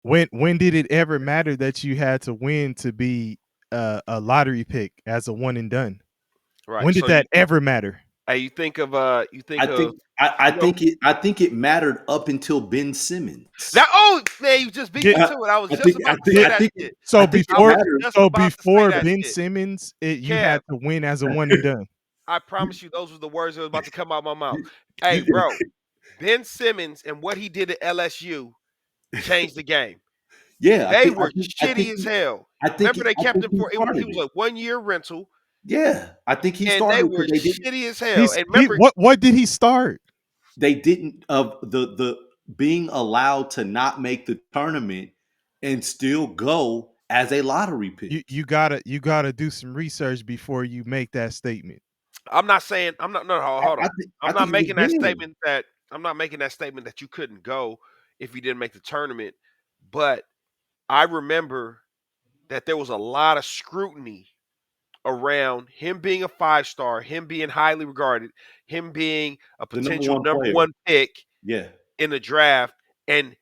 When did it ever matter that you had to win to be a lottery pick as a one and done? Right. When did So you that ever matter? hey, you think of I think I you know think it mattered up until Ben Simmons. that oh man, you just beat me Get Uh, to it. I was I just think I about to think say I that think shit. I so think it I was mattered. just about to say before that Ben shit. Simmons, you Kev, had to win as a one and done. I promise you those were the words that was about to come out of my mouth. Hey, bro, Ben Simmons and what he did at LSU changed the game. Yeah, They were shitty as hell. Remember they I kept think him he for he started was it. a 1-year rental, Yeah, I think he and they started were because shitty as hell. He's And he remember, what did he start? they didn't of the being allowed to not make the tournament and still go as a lottery You pick. you gotta you gotta do some research before you make that statement. I'm not saying I'm not no hold on. I I'm think not it was making that Ben. statement that I'm not making that statement that you couldn't go if you didn't make the tournament, but I remember that there was a lot of scrutiny around him being a 5-star, him being highly regarded, him being a The number potential one number player. 1 pick Yeah. in the draft, and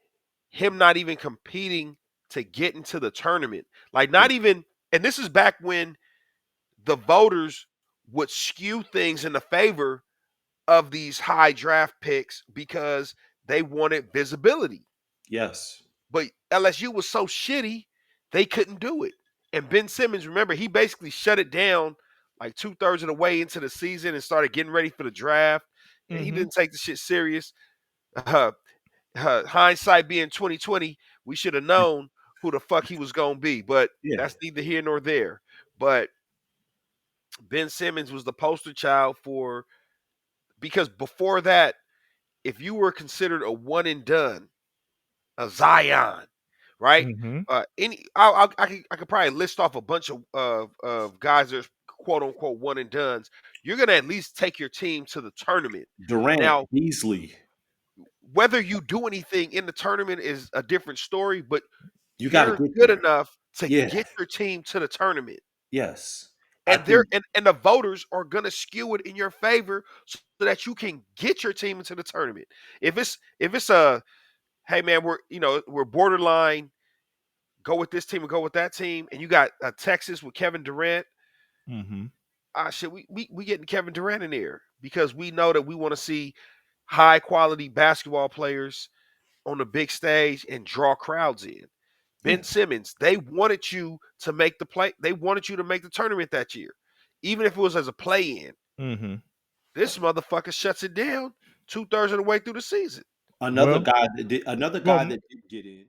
him not even competing to get into the tournament. Like Yeah. not even and this is back when the voters would skew things in the favor of these high draft picks because they wanted visibility. Yes. But LSU was so shitty, they couldn't do it. And Ben Simmons, remember, he basically shut it down like 2/3 of the way into the season and started getting ready for the draft. And he Mhm. didn't take the shit serious. Uh, hindsight being 2020, we should have known who the fuck he was gonna be. But Yeah. that's neither here nor there. But Ben Simmons was the poster child for because before that, if you were considered a one and done, a Zion, right? Mhm. Any I could probably list off a bunch of guys that are quote unquote one and duns. You're gonna at least take your team to the tournament. Durant, Now, Beasley. whether you do anything in the tournament is a different story, but You got to you're get good there. enough to Yeah. get your team to the tournament. Yes. I And they're think and the voters are gonna skew it in your favor so that you can get your team into the tournament. If it's a hey man, we're borderline, go with this team and go with that team, and you got Texas with Kevin Durant. Mhm. Shit, we getting Kevin Durant in there because we know that we want to see high quality basketball players on the big stage and draw crowds in. yeah. Ben Simmons, they wanted you to make the play. They wanted you to make the tournament that year, even if it was as a play-in. Mhm. This motherfucker shuts it down 2/3 of the way through the season. Another Well, guy that did well, get in.